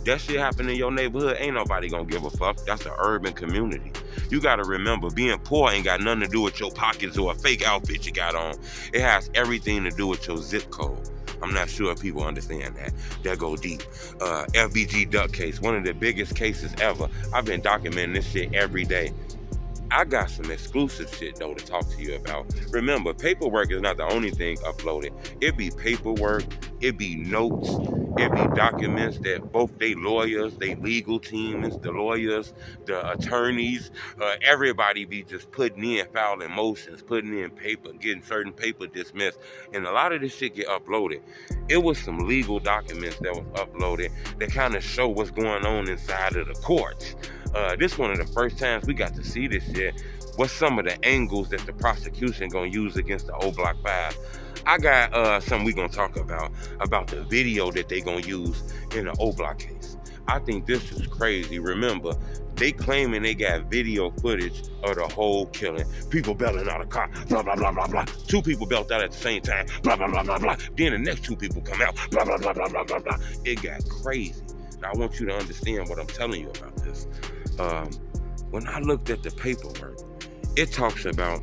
That shit happen in your neighborhood, ain't nobody gonna give a fuck. That's an urban community. You gotta remember, being poor ain't got nothing to do with your pockets or a fake outfit you got on. It has everything to do with your zip code. I'm not sure if people understand that. That go deep. FBG duck case, one of the biggest cases ever. I've been documenting this shit every day. I got some exclusive shit though to talk to you about. Remember, paperwork is not the only thing uploaded. It be paperwork, it be notes, it be documents that both they lawyers, they legal teams, the lawyers, the attorneys, everybody be just putting in, filing motions, putting in paper, getting certain paper dismissed, and a lot of this shit get uploaded. It was some legal documents that was uploaded that kind of show what's going on inside of the courts. This one of the first times we got to see this shit. What's some of the angles that the prosecution gonna use against the Oblock 5? I got something we gonna talk about the video that they gonna use in the Oblock case. I think this is crazy. Remember, they claiming they got video footage of the whole killing. People belting out a car, blah, blah, blah, blah, blah. Two people belt out at the same time, blah, blah, blah, blah, blah. Then the next two people come out, blah, blah, blah, blah, blah, blah, blah. It got crazy. Now, I want you to understand what I'm telling you about this. When I looked at the paperwork, it talks about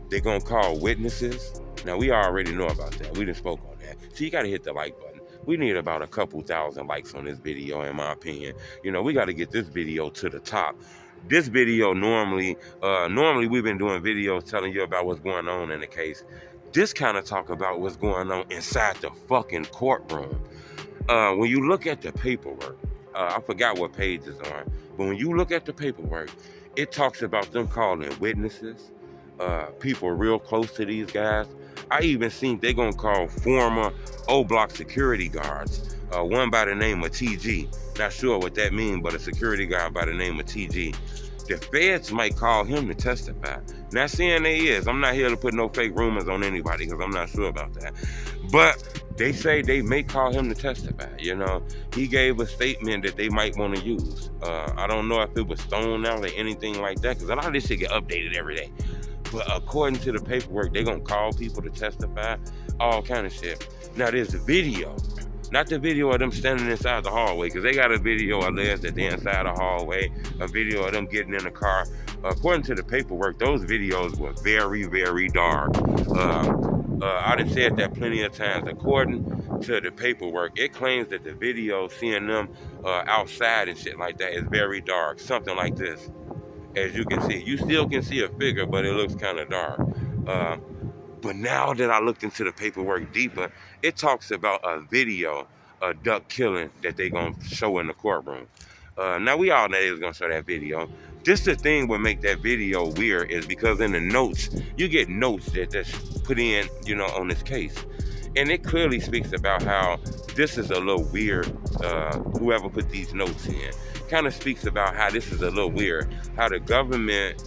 they're gonna call witnesses. Now we already know about that. We done spoke on that. So you gotta hit the like button. We need about a couple thousand likes on this video, in my opinion. You know, we gotta get this video to the top. This video normally we've been doing videos telling you about what's going on in the case. This kind of talk about what's going on inside the fucking courtroom. When you look at the paperwork, I forgot what page it's on, but when you look at the paperwork, it talks about them calling witnesses, people real close to these guys. I even seen they gonna call former Oblock security guards, one by the name of TG. Not sure what that means, but a security guard by the name of TG. The feds might call him to testify. Not saying they is. I'm not here to put no fake rumors on anybody because I'm not sure about that. But they say they may call him to testify. You know, he gave a statement that they might want to use. I don't know if it was thrown out or anything like that because a lot of this shit get updated every day. But according to the paperwork, they're going to call people to testify, all kind of shit. Now, there's a video. Not the video of them standing inside the hallway, because they got a video of theirs that they're inside the hallway, a video of them getting in the car. According to the paperwork, those videos were very, very dark. I done said that plenty of times. According to the paperwork, it claims that the video seeing them outside and shit like that is very dark. Something like this. As you can see, you still can see a figure, but it looks kind of dark. But now that I looked into the paperwork deeper, it talks about a video, a duck killing that they gonna show in the courtroom. Now we all know they was gonna show that video. Just the thing what make that video weird is because in the notes, you get notes that's put in, you know, on this case. And it clearly speaks about how this is a little weird, whoever put these notes in. Kind of speaks about how this is a little weird, how the government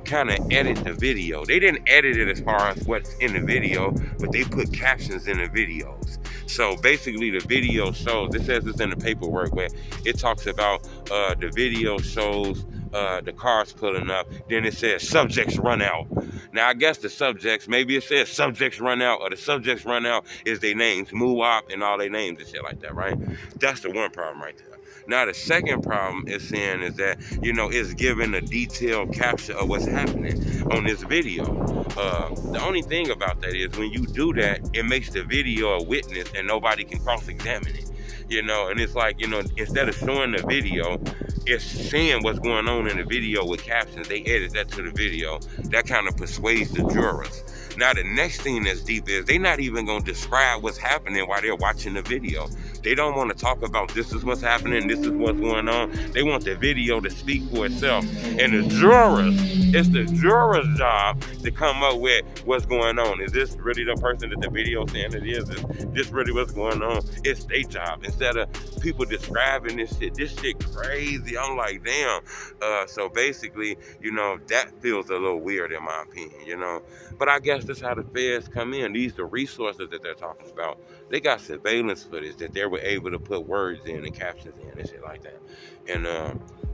kind of edit the video. They didn't edit it as far as what's in the video, but they put captions in the videos. So basically the video shows, it says it's in the paperwork where it talks about the video shows the cars pulling up, then it says subjects run out. Now I guess the subjects, maybe it says subjects run out, or the subjects run out is their names, Muwap and all their names and shit like that, right? That's the one problem right there. Now the second problem is saying is that, you know, it's giving a detailed capture of what's happening on this video. The only thing about that is when you do that, it makes the video a witness and nobody can cross-examine it. You know, and it's like, you know, instead of showing the video, it's saying what's going on in the video with captions. They edit that to the video. That kind of persuades the jurors. Now, the next thing that's deep is they're not even going to describe what's happening while they're watching the video. They don't want to talk about this is what's happening, this is what's going on. They want the video to speak for itself. And the jurors, it's the jurors' job to come up with what's going on. Is this really the person that the video saying it is? Is this really what's going on? It's their job. Instead of people describing this shit crazy. I'm like, damn. So basically, you know, that feels a little weird in my opinion, you know. But I guess that's how the feds come in. These are the resources that they're talking about. They got surveillance footage that they were able to put words in and captions in and shit like that. And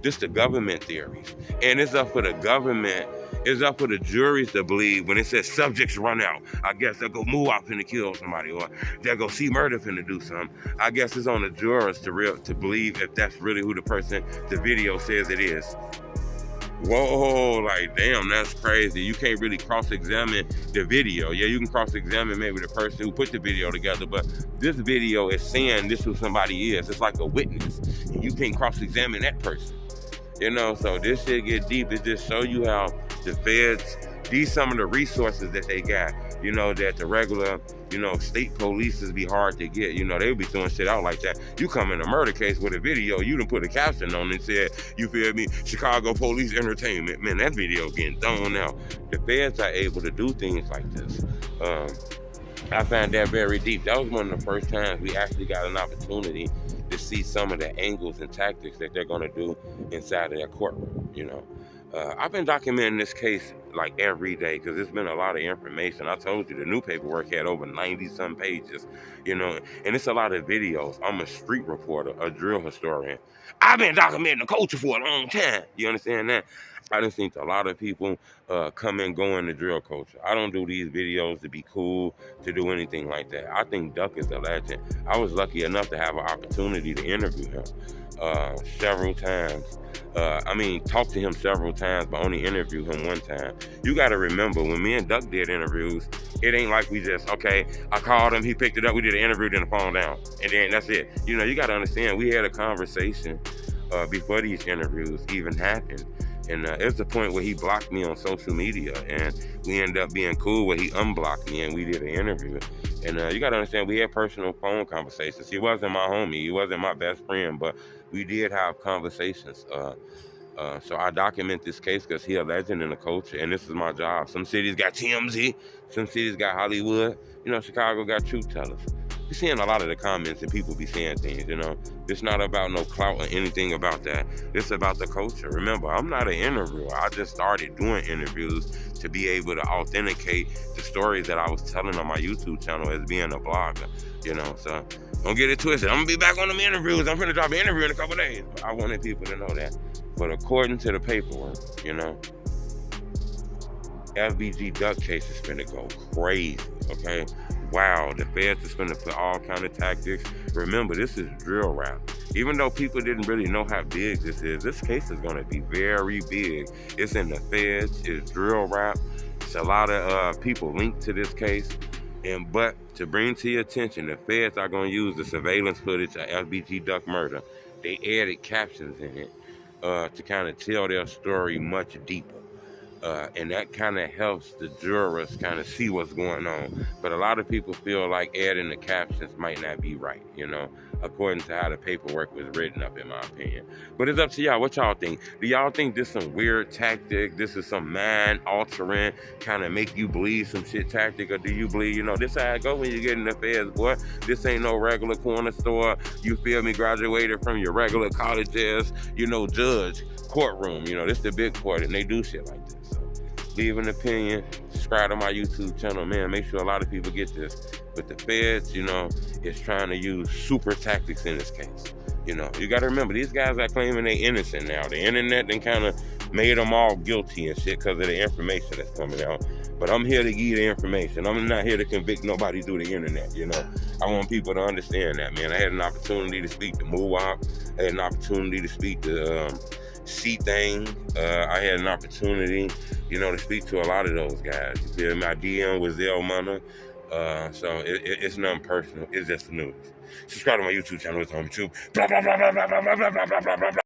This the government theories. And it's up for the government, it's up for the juries to believe when it says subjects run out. I guess they'll go move out finna kill somebody, or they'll go see murder finna do something. I guess it's on the jurors to believe if that's really who the video says it is. Whoa, like, damn, that's crazy. You can't really cross-examine the video. Yeah, you can cross-examine maybe the person who put the video together, but this video is saying this who somebody is. It's like a witness. And you can't cross-examine that person. So this shit get deep. It just show you how the feds, these some of the resources that they got, that the regular, state polices be hard to get. They be throwing shit out like that. You come in a murder case with a video, you done put a caption on it and said, you feel me, Chicago Police Entertainment. Man, that video getting thrown out. The feds are able to do things like this. I found that very deep. That was one of the first times we actually got an opportunity to see some of the angles and tactics that they're going to do inside of that courtroom. I've been documenting this case like every day because there's been a lot of information. I told you the new paperwork had over 90-some pages, and it's a lot of videos. I'm a street reporter, a drill historian. I've been documenting the culture for a long time. You understand that? I done seen a lot of people come and go in the drill culture. I don't do these videos to be cool, to do anything like that. I think Duck is a legend. I was lucky enough to have an opportunity to interview him several times. Talk to him several times, but only interview him one time. You got to remember, when me and Duck did interviews, it ain't like we just, okay, I called him, he picked it up, we did an interview, then the phone down, and then that's it. You got to understand, we had a conversation before these interviews even happened. And it was the point where he blocked me on social media, and we ended up being cool where he unblocked me and we did an interview. And you got to understand, we had personal phone conversations. He wasn't my homie, he wasn't my best friend, but we did have conversations. So I document this case because he a legend in the culture, and this is my job. Some cities got TMZ, some cities got Hollywood. Chicago got truth tellers. You're seeing a lot of the comments and people be saying things, It's not about no clout or anything about that. It's about the culture. Remember, I'm not an interviewer. I just started doing interviews to be able to authenticate the stories that I was telling on my YouTube channel as being a blogger, So don't get it twisted. I'm going to be back on them interviews. I'm going to drop an interview in a couple days. But I wanted people to know that. But according to the paperwork, FBG Duck case is finna go crazy, okay? Wow, the feds is finna put all kind of tactics. Remember, this is drill rap. Even though people didn't really know how big this case is gonna be very big. It's in the feds, it's drill rap. It's a lot of people linked to this case. But to bring to your attention, the feds are gonna use the surveillance footage of FBG Duck murder. They added captions in it to kind of tell their story much deeper. And that kind of helps the jurors kind of see what's going on. But a lot of people feel like adding the captions might not be right, according to how the paperwork was written up, in my opinion. But it's up to y'all. What y'all think? Do y'all think this is some weird tactic? This is some mind-altering, kind of make you believe some shit tactic? Or do you believe, this how it go when you get in the feds, boy? This ain't no regular corner store. You feel me? Graduated from your regular colleges, judge, courtroom. This the big court, and they do shit like this. Leave an opinion, subscribe to my YouTube channel, man. Make sure a lot of people get this. But the feds, is trying to use super tactics in this case. You got to remember, these guys are claiming they innocent now. The internet then kind of made them all guilty and shit because of the information that's coming out. But I'm here to give you the information. I'm not here to convict nobody through the internet, I want people to understand that, man. I had an opportunity to speak to Muwap. I had an opportunity to speak to C-Thing. I had an opportunity, to speak to a lot of those guys. You feel me? My DM was Zell Munna. So it's nothing personal. It's just the news. Subscribe to my YouTube channel. It's on YouTube. Blah, blah, blah, blah, blah, blah, blah, blah, blah, blah, blah.